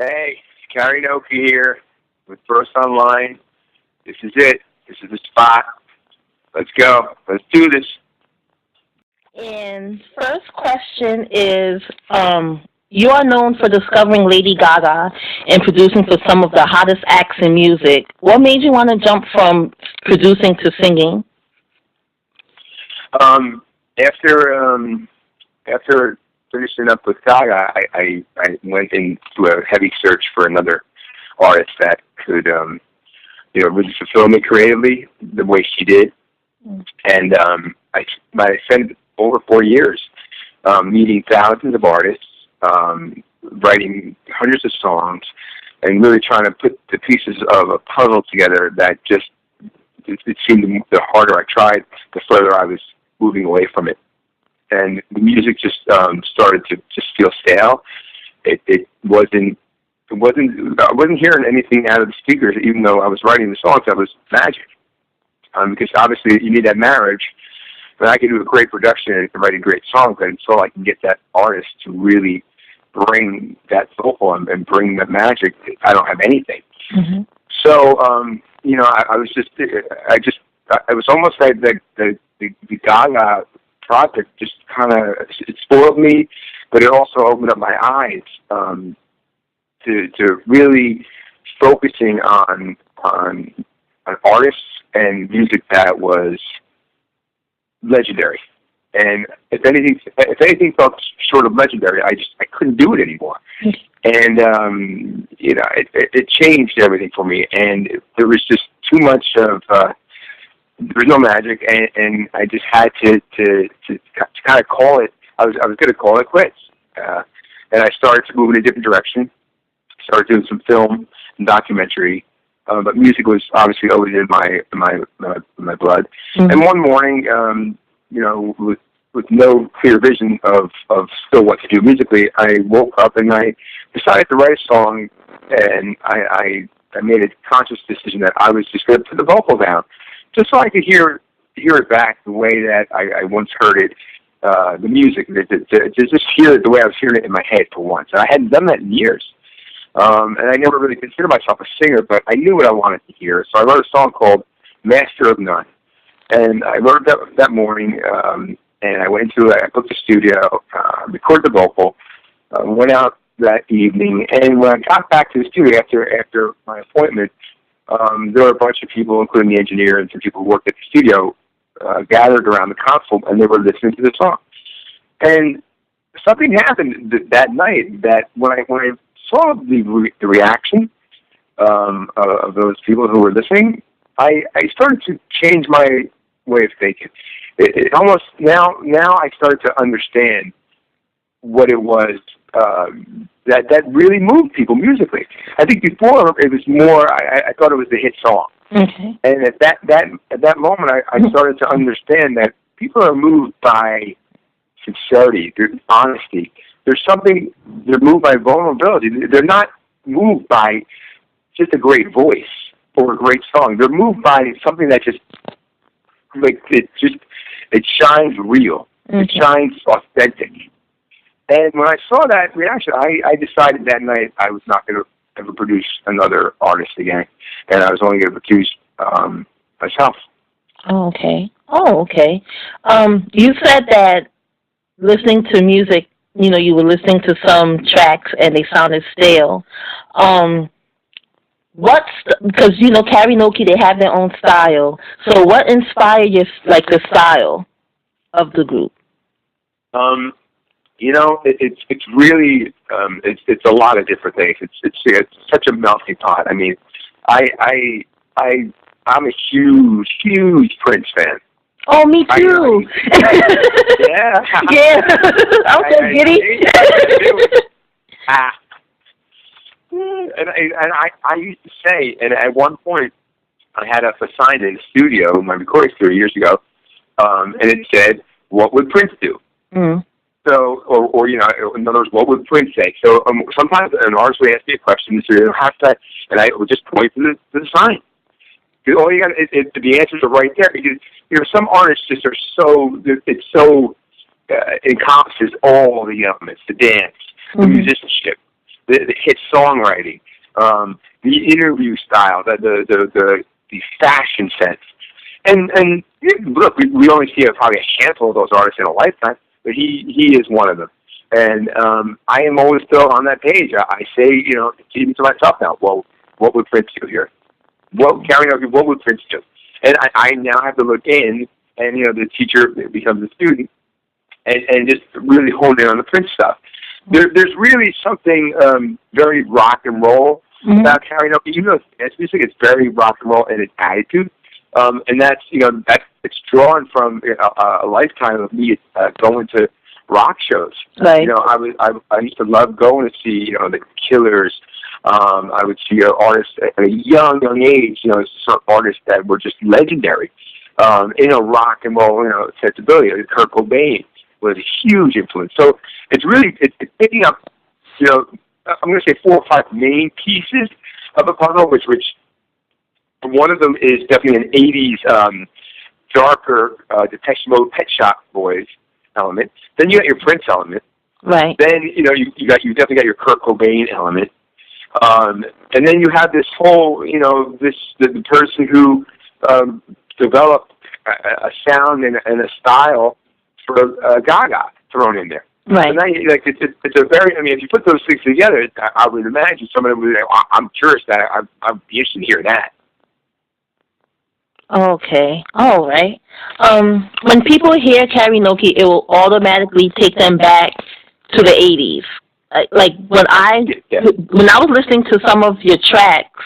Hey, Cary Nokey here with First Online. This is it. This is the spot. Let's go. Let's do this. And first question is, you are known for discovering Lady Gaga and producing for some of the hottest acts in music. What made you want to jump from producing to singing? After finishing up with Gaga, I went into a heavy search for another artist that could, really fulfill me creatively the way she did. And I spent over 4 years meeting thousands of artists, writing hundreds of songs, and really trying to put the pieces of a puzzle together that just, it seemed the harder I tried, the further I was moving away from it. And the music just started to just feel stale. I wasn't hearing anything out of the speakers, even though I was writing the songs. That was magic. Because obviously you need that marriage. But I can do a great production and write a great song, but until I can get that artist to really bring that vocal and bring that magic, I don't have anything. Mm-hmm. So, it was almost like the Gaga project just kind of, it spoiled me, but it also opened up my eyes to really focusing on artists and music that was legendary. And if anything felt short of legendary, I couldn't do it anymore. And it changed everything for me. And there was just too much of there was no magic, and I just had to kind of call it. I was going to call it quits. And I started to move in a different direction. Started doing some film and documentary. But music was obviously always in my blood. Mm-hmm. And one morning, with no clear vision of still what to do musically, I woke up and I decided to write a song, and I made a conscious decision that I was just going to put the vocal down, just so I could hear it back the way that I once heard it, the music, to just hear it the way I was hearing it in my head for once. And I hadn't done that in years. And I never really considered myself a singer, but I knew what I wanted to hear. So I wrote a song called Master of None. And I wrote it that morning, and I went into it. I booked the studio, recorded the vocal, went out that evening, and when I got back to the studio after my appointment, there were a bunch of people, including the engineer and some people who worked at the studio, gathered around the console, and they were listening to the song. And something happened that night that when I saw the reaction of those people who were listening, I started to change my way of thinking. It almost now I started to understand what it was that really moved people musically. I think before it was more. I thought it was the hit song, okay. And at that moment, I started to understand that people are moved by sincerity, honesty. There's something. They're moved by vulnerability. They're not moved by just a great voice or a great song. They're moved by something that just it shines real. Okay. It shines authentic. And when I saw that reaction, I decided that night I was not going to ever produce another artist again, and I was only going to produce myself. Oh, okay. You said that listening to music, you were listening to some tracks and they sounded stale. Because Cary Nokey, they have their own style. So what inspired the style of the group? It's really it's a lot of different things. It's such a melting pot. I mean, I'm a huge Prince fan. Oh, me too. Yeah. Yeah. Okay, giddy. And I used to say, and at one point I had us assigned in a studio, my recording studio years ago, and it said, "What would Prince do?" Mm. So, or in other words, what would Prince say? So sometimes an artist would ask me a question, and I would just point to the sign. All you got the answers are right there. Because some artists just are so encompasses all the elements: the dance, the musicianship, the hit songwriting, the interview style, the fashion sense. And look, we only see probably a handful of those artists in a lifetime, but he is one of them. And I am always still on that page. I say, even to myself now, well, what would Prince do here? Cary Nokey, what would Prince do? And I now have to look in, and the teacher becomes a student, and just really hone in on the Prince stuff. There's really something very rock and roll about Cary Nokey. Even though it's music, it's very rock and roll in its attitude, and that's it's drawn from a lifetime of me going to rock shows. Right. I used to love going to see the Killers. I would see artists at a young age. Some artists that were just legendary. Rock and roll, sensibility. Kurt Cobain was a huge influence. So it's picking up, I'm going to say 4 or 5 main pieces of a puzzle, which one of them is definitely an 80s darker Depeche Mode, Pet Shop Boys element. Then you got your Prince element. Right. Then you definitely got your Kurt Cobain element. And then you have this whole, the person who developed a sound and a style for Gaga thrown in there. Right. So now, it's a very. I mean, if you put those things together, I would imagine someone would. I'm curious that I'd be interested to hear that. Okay. All right. When people hear Cary Nokey, it will automatically take them back to the 80s. Like when I was listening to some of your tracks,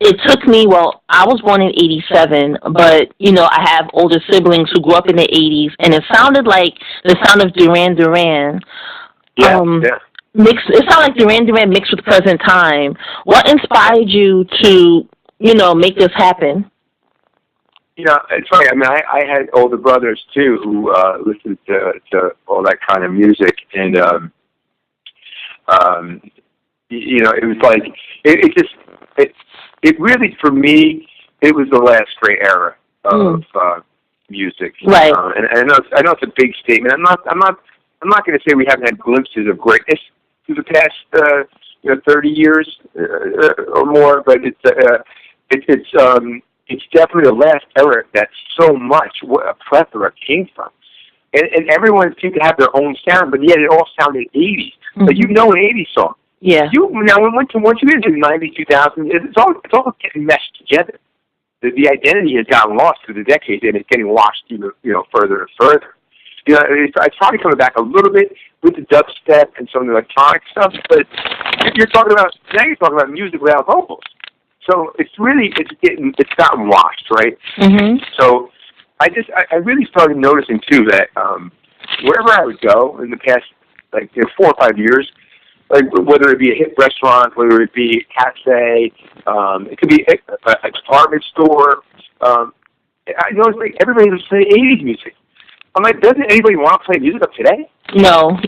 it took me. Well, I was born in '87, but I have older siblings who grew up in the '80s, and it sounded like the sound of Duran Duran. It sounded like Duran Duran mixed with present time. What inspired you to make this happen? It's funny. I mean, I had older brothers too who listened to all that kind of music, and it was like it really, for me, it was the last great era of music. Right. And I know it's a big statement. I'm not going to say we haven't had glimpses of greatness through the past 30 years or more, but it's definitely the last era that so much a plethora came from. And everyone seemed to have their own sound, but yet it all sounded 80s. Like an 80s song. Yeah. Once you get into the 90s, 2000s, it's all getting meshed together. The identity has gotten lost through the decades, and it's getting lost even further and further. It's probably coming back a little bit with the dubstep and some of the electronic stuff, but you're talking about music without vocals. So it's gotten washed, right? Mm-hmm. So I really started noticing too that wherever I would go in the past 4 or 5 years, like whether it be a hip restaurant, whether it be a cafe, it could be a department store. I noticed everybody was playing 80s music. I'm like, doesn't anybody want to play music of today? No.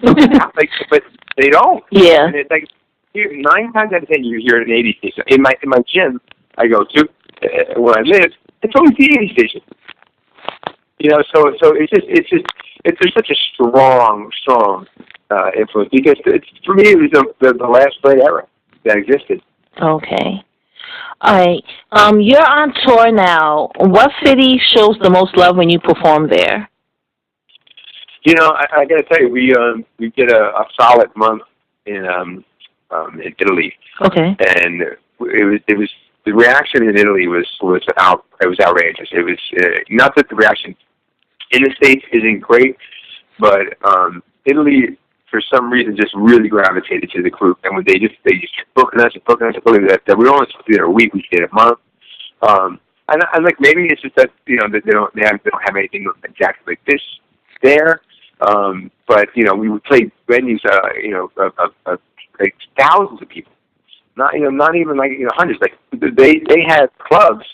But they don't. Yeah. And it's 9 times out of 10 you hear an 80s station. In my gym I go to where I live, it's always the 80s station. So there's such a strong influence, because for me it was the last great era that existed. Okay. All right. You're on tour now. What city shows the most love when you perform there? I got to tell you, we did a solid month in Italy. Okay. And it was the reaction in Italy was outrageous. It was not that the reaction in the States isn't great, but Italy for some reason just really gravitated to the group, and when they just kept booking us, that we were only supposed to be there a week, we stayed a month. And like maybe it's just that that they don't have anything exactly like this there. But we would play venues of like thousands of people, not even hundreds. Like they have clubs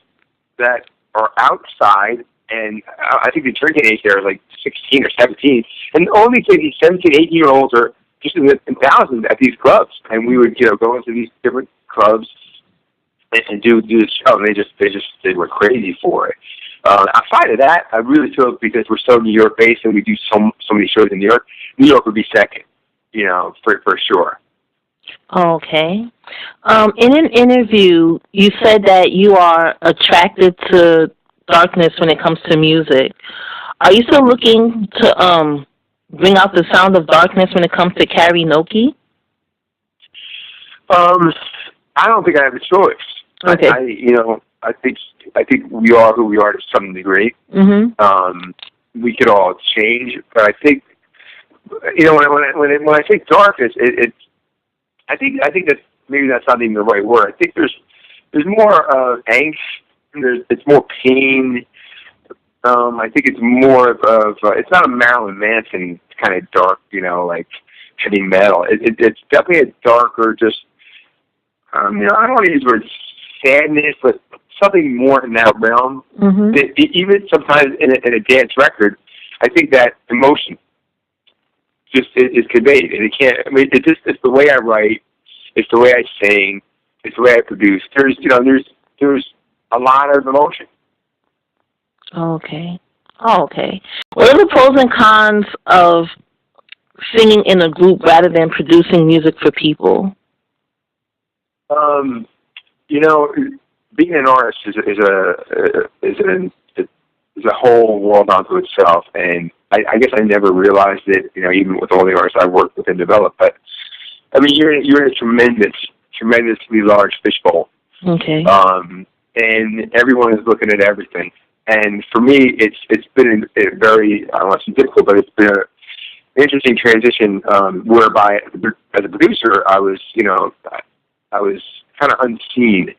that are outside, and I think the drinking age there is like 16 or 17, and only these 17, 18-year-olds are just in thousands at these clubs, and we would go into these different clubs and do the show, and they were crazy for it. Outside of that, I really feel because we're so New York based and we do so many shows in New York would be second, for sure. Okay. In an interview, you said that you are attracted to darkness when it comes to music. Are you still looking to bring out the sound of darkness when it comes to Cary Nokey? Um, I don't think I have a choice. Okay. I think we are who we are to some degree. Mhm. We could all change, but I think when I say darkness, I think that maybe that's not even the right word. I think there's more angst. It's more pain. I think it's more of it's not a Marilyn Manson kind of dark, like heavy metal. It's definitely a darker, just I don't want to use the word sadness, but something more in that realm. Mhm. Even sometimes in a dance record, I think that emotion just is conveyed, and it can't. I mean, it's the way I write, it's the way I sing, it's the way I produce. There's a lot of emotion. Okay. Oh, okay. What are the pros and cons of singing in a group rather than producing music for people? Um, you know, being an artist is a whole world unto itself, and I guess I never realized it. Even with all the artists I've worked with and developed, but I mean, you're in a tremendously large fishbowl. Okay. And everyone is looking at everything. And for me, it's been a very, I don't want to say difficult, but it's been an interesting transition whereby, as a producer, I was kind of unseen.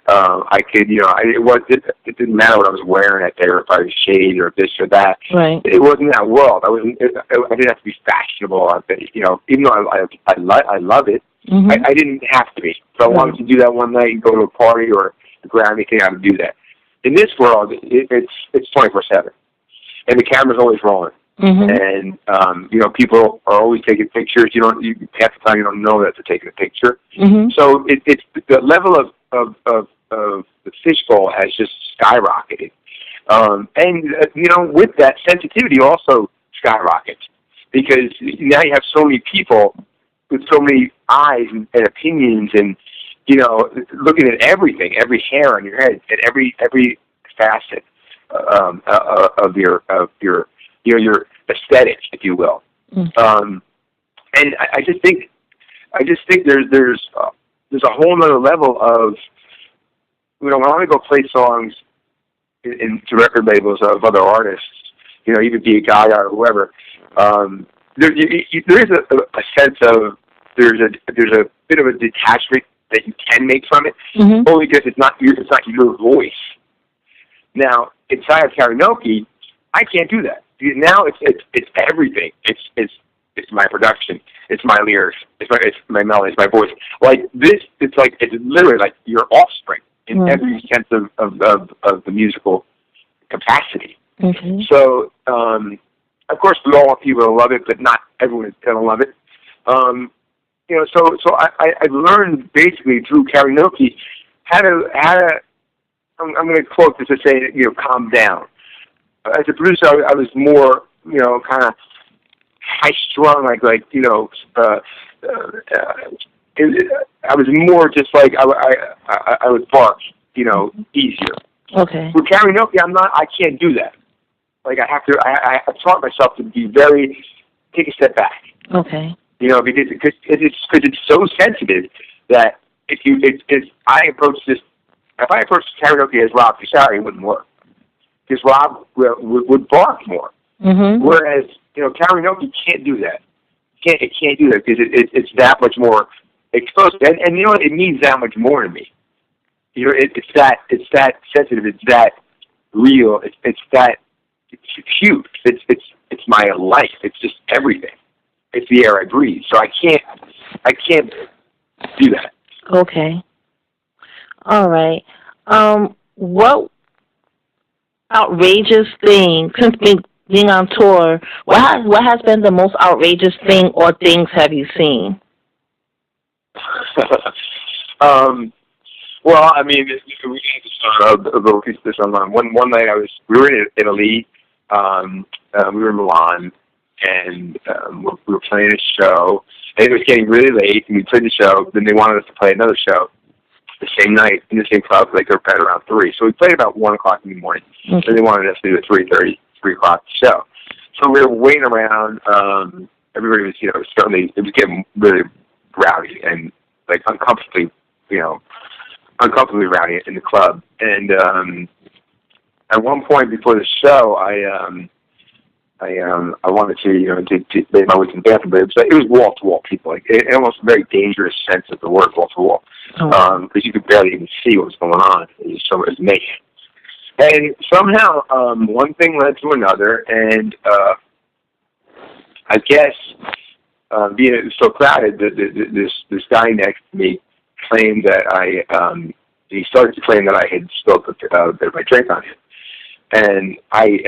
I could, it didn't matter what I was wearing that day, or if I was shade or this or that. Right. It wasn't that world. I didn't have to be fashionable. Even though I love it, Mhm. I didn't have to be. If I wanted to do that one night and go to a party or a Grammy thing, I would do that. In this world, it's 24/7, and the camera's always rolling. Mhm. And people are always taking pictures. Half the time you don't know that they're taking a picture. Mhm. So it's the level of the fishbowl has just skyrocketed, and with that, sensitivity also skyrockets, because now you have so many people with so many eyes and opinions, and looking at everything, every hair on your head, and every facet of your aesthetic, if you will. Mm. And I just think there's a whole other level of when I go play songs to record labels of other artists, even Lady Gaga or whoever. There is a sense of there's a bit of a detachment that you can make from it, Mhm. only because it's not your voice. Now inside of Cary Nokey, I can't do that. Now it's everything. It's my production. It's my lyrics. It's my melody. It's my voice. Like this, it's literally like your offspring in every sense of the musical capacity. Mm-hmm. So, of course, we all want people to love it, but not everyone is going to love it. So I learned basically through Cary Nokey how to. I'm going to quote this to say, calm down. As a producer, I was more, kind of high strung, I was more just like I would bark, easier. Okay. With Cary Nokey, I can't do that. Like I have to, I've taught myself to be take a step back. Okay. Because it's so sensitive that if I approach Cary Nokey as Rob Fusari, it wouldn't work. Because Rob would bark more. Mm-hmm. Whereas, Cary Nokey can't do that. It can't do that because it's that much more exposed. And it means that much more to me. It's that sensitive. It's that real. It's huge. It's my life. It's just everything. It's the air I breathe. So I can't do that. Okay. All right. What outrageous thing, since being on tour, what has been the most outrageous thing or things have you seen? Well, I mean, we need to go piece this online. One night we were in Italy, we were in Milan, and we were playing a show, and it was getting really late, and we played the show, then they wanted us to play another show the same night in the same club, like they were playing around 3. So we played about 1 o'clock in the morning, and they wanted us to do a 3:30, 3 o'clock show. So we were waiting around, everybody was, it was getting really rowdy and, like, uncomfortably rowdy in the club. And at one point before the show, I wanted to make my way to the bathroom, but it was wall to wall people, like almost a very dangerous sense of the word wall to wall, because you could barely even see what was going on. It was so much mayhem. And somehow one thing led to another, and I guess being it was so crowded, this guy next to me claimed that he started to claim that I had spilled a bit of my drink on him. And I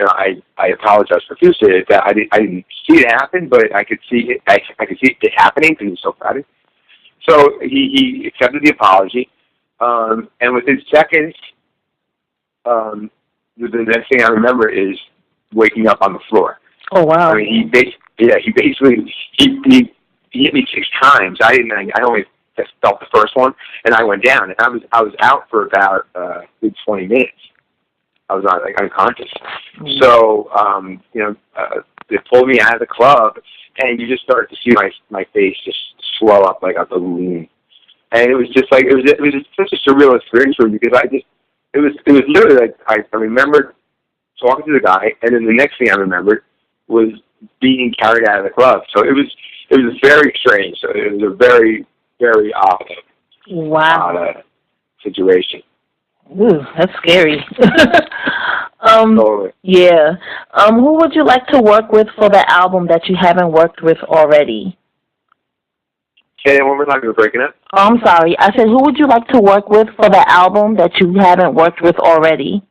apologized profusely that I didn't see it happen, but I could see it. I could see it happening because he was so crowded. So he accepted the apology, and within seconds, the next thing I remember is waking up on the floor. Oh wow! I mean, he basically hit me 6 times. I only just felt the first one, and I went down, and I was out for about 20 minutes. I was unconscious. Mm-hmm. So, they pulled me out of the club, and you just started to see my face just swell up like a balloon. And it was just like, it was just such a surreal experience for me, because it was literally like, I remembered talking to the guy, and then the next thing I remembered was being carried out of the club. So it was very strange. So it was a very, very odd situation. Ooh, that's scary. Totally. Yeah. Who would you like to work with for the album that you haven't worked with already? Okay, one more time, you were breaking up. Oh, I'm sorry. I said, who would you like to work with for the album that you haven't worked with already?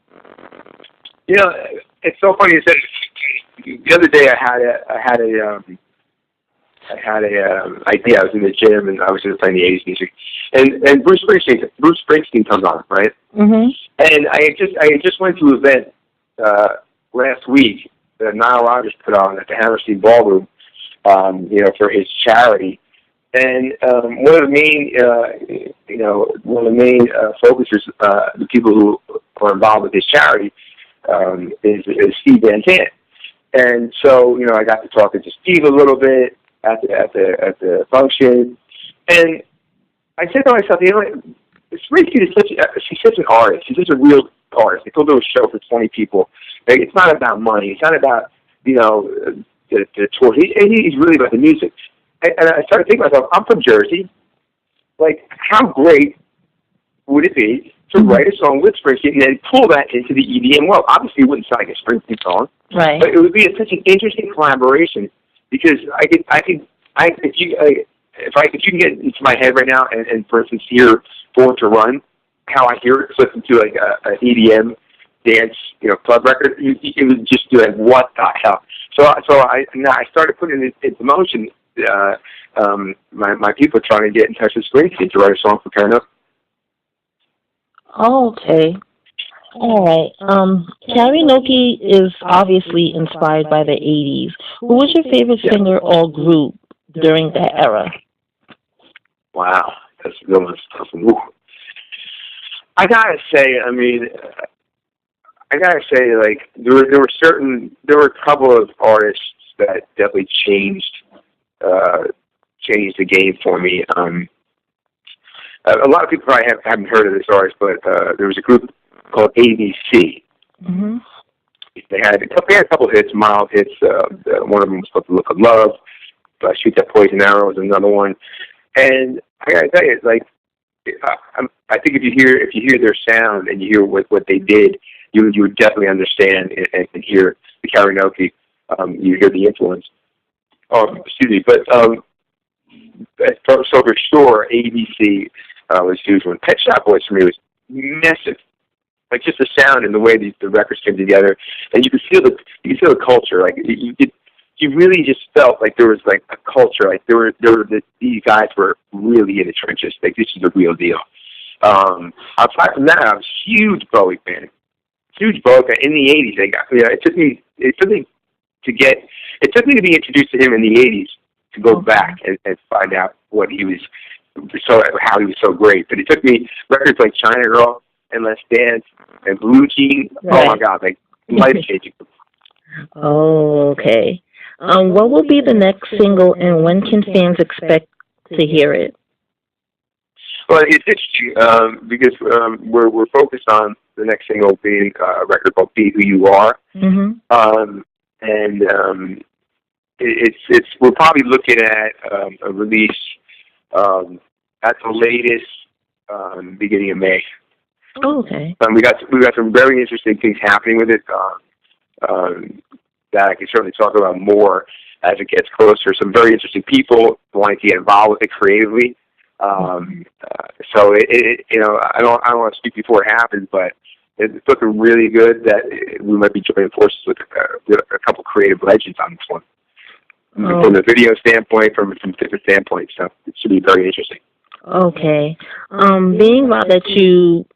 It's so funny you said it. The other day I had a idea. I was in the gym and I was just playing the 80s music, and Bruce Springsteen comes on, right? Mm-hmm. And I just went to an event last week that Nile Rodgers put on at the Hammerstein Ballroom, for his charity. And one of the main focusers, the people who are involved with his charity, is Steve Van Zandt. And so, I got to talking to Steve a little bit at the function, and I said to myself, Springsteen she's such an artist. She's such a real artist. They go to a show for 20 people. Like, it's not about money. It's not about the tour. He's really about the music. And I started thinking to myself, I'm from Jersey. Like, how great would it be to write a song with Springsteen and then pull that into the EDM world? Obviously, it wouldn't sound like a Springsteen song, right? But it would be such an interesting collaboration, because if you can get into my head right now and for instance hear Born to Run, how I hear it listen to like an EDM dance club record, it would just be like, what the hell? So I started putting it into motion. My people are trying to get in touch with Springsteen to write a song for Cary Nokey. Oh, okay. All right. Cary Nokey is obviously inspired by the 80s. Who was your favorite singer or group during that era? Wow, that's a good one. I gotta say, like there were a couple of artists that definitely changed the game for me. A lot of people probably haven't heard of this artist, but there was a group called ABC. Mm-hmm. They had a couple hits, mild hits. One of them was called "The Look of Love." "Shoot That Poison Arrow" was another one. And I gotta tell you, like, I think if you hear their sound and you hear what they did, you would definitely understand and hear the Cary Nokey. You hear the influence. Excuse me, but so for sure, ABC was huge one. Pet Shop Boys for me was massive. Like, just the sound and the way the records came together, and you could feel the culture. Like, you really just felt like there was like a culture. Like these guys were really in the trenches. Like, this is the real deal. Aside from that, I was a huge Bowie fan. In the '80s. It took me to get. It took me to be introduced to him in the '80s to go back and find out what he was how he was so great. But it took me records like China Girl and Let's Dance and Blue Jean. Right. Oh my God, like life changing. Oh, okay. What will be the next single, and when can fans expect to hear it? Well, it's interesting because we're focused on the next single being a record called "Be Who You Are," and it's we're probably looking at a release at the latest beginning of May. Oh, okay. We got some very interesting things happening with it that I can certainly talk about more as it gets closer. Some very interesting people wanting to get involved with it creatively. So you know, I don't want to speak before it happens, but it's looking really good that we might be joining forces with a couple creative legends on this one. From the video standpoint, from different standpoints, so it should be very interesting. Okay. Being that you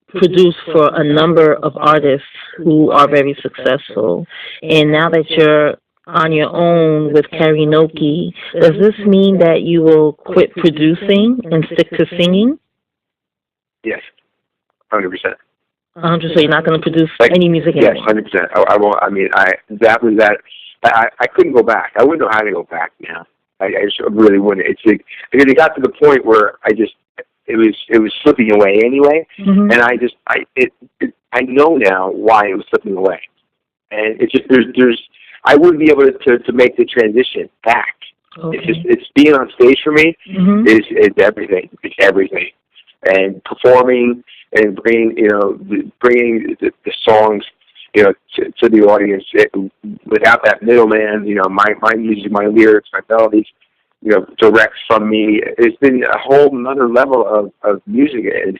produce for a number of artists who are very successful, and now that you're on your own with Cary Nokey, does this mean that you will quit producing and stick to singing? Yes, 100%. 100%. So you're not going to produce any music anymore? Yes, 100%. I won't. I mean, I couldn't go back. I wouldn't know how to go back now. I just really wouldn't. It's like, because it got to the point where it was slipping away anyway, and I know now why it was slipping away, and it's just I wouldn't be able to make the transition back. Okay. It's being on stage for me is everything. It's everything, and performing and bringing the songs, you know, to the audience without that middleman. You know, my music, my lyrics, my melodies, you know, direct from me. It's been a whole another level of music, and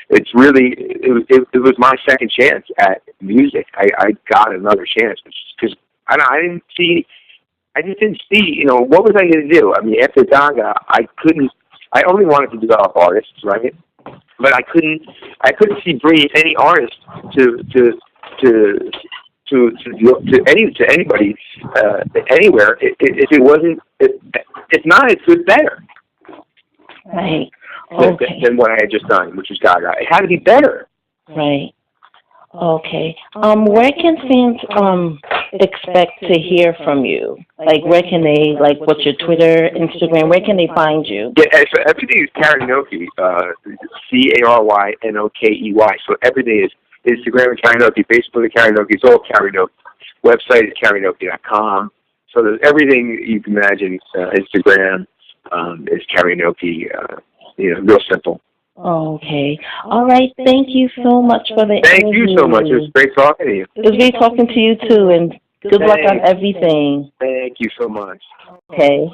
it's really it was my second chance at music. I got another chance because I just didn't see, you know, what was I going to do? I mean, after Gaga, I only wanted to develop artists, right? But I couldn't see bringing any artist to anybody anywhere if it wasn't. If not, it's better. Right. Okay. Than what I had just done, which was Gaga. It had to be better. Right. Okay. Where can fans expect to hear from you? Like, where can they, like, what's your Twitter, Instagram? Where can they find you? Yeah, so everything is Cary Nokey, CaryNokey. So everything is Instagram is Cary Nokey, Facebook is Cary Nokey. It's all Cary Nokey. Website is CaryNokey.com. So there's everything you can imagine. Instagram is Cary Nokey. You know, real simple. Okay. All right. Thank you so much for the interview. Thank you so much. It was great talking to you. It was great talking to you, too, and good luck on everything. Thank you so much. Okay.